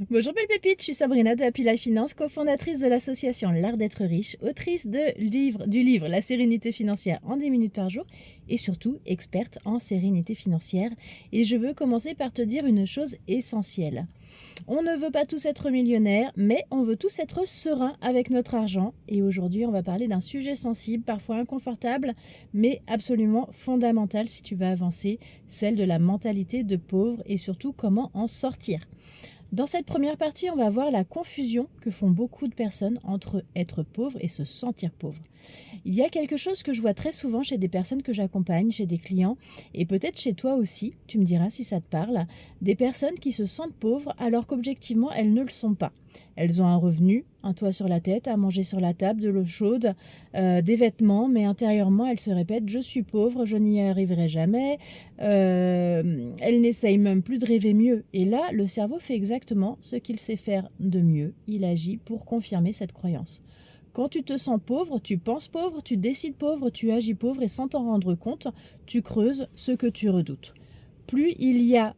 Bonjour belle pépite, je suis Sabrina de Happy Life Finance, cofondatrice de l'association L'Art d'être riche, autrice du livre La sérénité financière en 10 minutes par jour et surtout experte en sérénité financière. Et je veux commencer par te dire une chose essentielle. On ne veut pas tous être millionnaires, mais on veut tous être sereins avec notre argent. Et aujourd'hui, on va parler d'un sujet sensible, parfois inconfortable, mais absolument fondamental si tu veux avancer, celle de la mentalité de pauvre et surtout comment en sortir. Dans cette première partie, on va voir la confusion que font beaucoup de personnes entre être pauvre et se sentir pauvre. Il y a quelque chose que je vois très souvent chez des personnes que j'accompagne, chez des clients, et peut-être chez toi aussi, tu me diras si ça te parle, des personnes qui se sentent pauvres alors qu'objectivement elles ne le sont pas. Elles ont un revenu, un toit sur la tête, à manger sur la table, de l'eau chaude, des vêtements, mais intérieurement elles se répètent « je suis pauvre, je n'y arriverai jamais », elles n'essayent même plus de rêver mieux. Et là, le cerveau fait exactement ce qu'il sait faire de mieux, il agit pour confirmer cette croyance. Quand tu te sens pauvre, tu penses pauvre, tu décides pauvre, tu agis pauvre et sans t'en rendre compte, tu creuses ce que tu redoutes. Puis il y a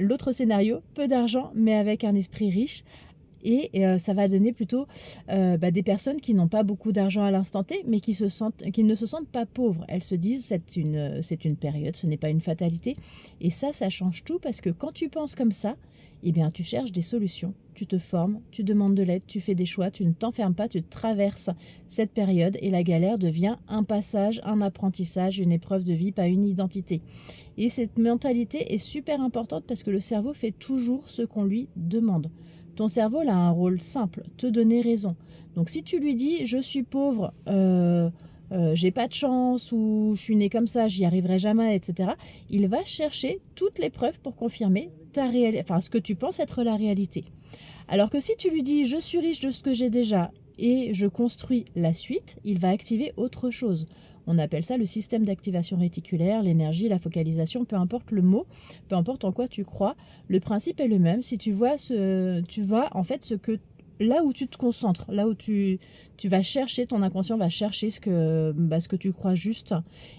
l'autre scénario, peu d'argent mais avec un esprit riche. Et ça va donner plutôt des personnes qui n'ont pas beaucoup d'argent à l'instant T, mais qui ne se sentent pas pauvres. Elles se disent c'est une période, ce n'est pas une fatalité. Et ça change tout parce que quand tu penses comme ça, eh bien, tu cherches des solutions, tu te formes, tu demandes de l'aide, tu fais des choix, tu ne t'enfermes pas, tu traverses cette période et la galère devient un passage, un apprentissage, une épreuve de vie, pas une identité. Et cette mentalité est super importante parce que le cerveau fait toujours ce qu'on lui demande. Ton cerveau a un rôle simple, te donner raison. Donc si tu lui dis « je suis pauvre, j'ai pas de chance » ou « je suis né comme ça, j'y arriverai jamais », etc., il va chercher toutes les preuves pour confirmer ce que tu penses être la réalité. Alors que si tu lui dis « je suis riche de ce que j'ai déjà et je construis la suite », il va activer autre chose. On appelle ça le système d'activation réticulaire, l'énergie, la focalisation, peu importe le mot, peu importe en quoi tu crois. Le principe est le même. Si tu vois là où tu te concentres, là où tu vas chercher, ton inconscient va chercher ce que tu crois juste.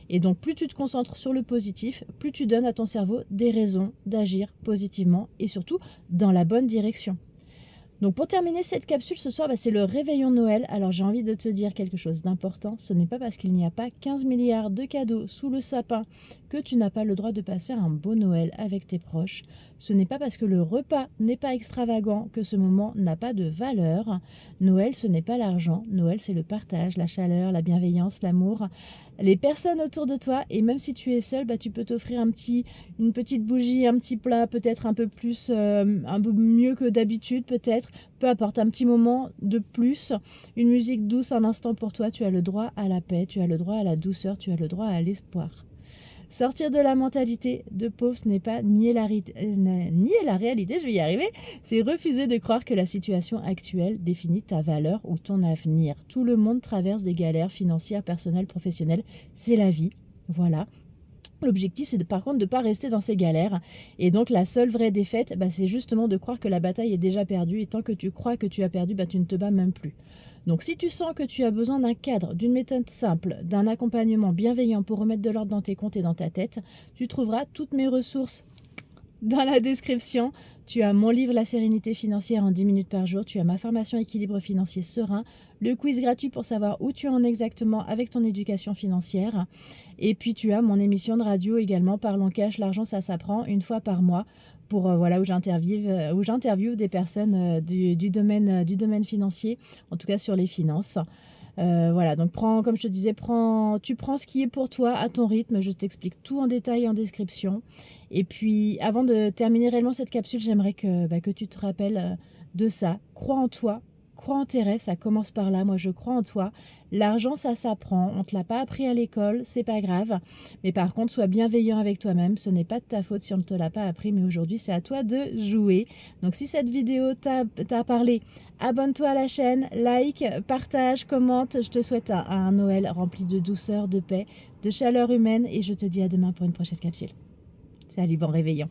Et donc plus tu te concentres sur le positif, plus tu donnes à ton cerveau des raisons d'agir positivement et surtout dans la bonne direction. Donc pour terminer cette capsule ce soir, c'est le réveillon de Noël. Alors j'ai envie de te dire quelque chose d'important. Ce n'est pas parce qu'il n'y a pas 15 milliards de cadeaux sous le sapin que tu n'as pas le droit de passer un beau Noël avec tes proches. Ce n'est pas parce que le repas n'est pas extravagant que ce moment n'a pas de valeur. Noël, ce n'est pas l'argent. Noël, c'est le partage, la chaleur, la bienveillance, l'amour, les personnes autour de toi. Et même si tu es seul, tu peux t'offrir une petite bougie, un petit plat, peut-être un peu plus, un peu mieux que d'habitude, peut-être. Peu importe, un petit moment de plus, une musique douce, un instant pour toi. Tu as le droit à la paix, tu as le droit à la douceur, tu as le droit à l'espoir. Sortir de la mentalité de pauvre, ce n'est pas nier la réalité, je vais y arriver, c'est refuser de croire que la situation actuelle définit ta valeur ou ton avenir. Tout le monde traverse des galères financières, personnelles, professionnelles, c'est la vie, voilà. L'objectif, c'est par contre de ne pas rester dans ces galères. Et donc, la seule vraie défaite, c'est justement de croire que la bataille est déjà perdue. Et tant que tu crois que tu as perdu, tu ne te bats même plus. Donc, si tu sens que tu as besoin d'un cadre, d'une méthode simple, d'un accompagnement bienveillant pour remettre de l'ordre dans tes comptes et dans ta tête, tu trouveras toutes mes ressources dans la description. Tu as mon livre La sérénité financière en 10 minutes par jour, tu as ma formation équilibre financier serein, le quiz gratuit pour savoir où tu en es exactement avec ton éducation financière, et puis tu as mon émission de radio également, Parlons Cash, l'argent ça s'apprend, une fois par mois, pour où j'interviewe des personnes du domaine financier, en tout cas sur les finances. Voilà, donc comme je te disais, tu prends ce qui est pour toi à ton rythme. Je t'explique tout en détail en description. Et puis, avant de terminer réellement cette capsule, j'aimerais que tu te rappelles de ça. Crois en toi, crois en tes rêves, ça commence par là. Moi, je crois en toi. L'argent, ça s'apprend. On ne te l'a pas appris à l'école, c'est pas grave. Mais par contre, sois bienveillant avec toi-même. Ce n'est pas de ta faute si on ne te l'a pas appris, mais aujourd'hui, c'est à toi de jouer. Donc, si cette vidéo t'a parlé, abonne-toi à la chaîne, like, partage, commente. Je te souhaite un Noël rempli de douceur, de paix, de chaleur humaine. Et je te dis à demain pour une prochaine capsule. Salut, bon réveillon.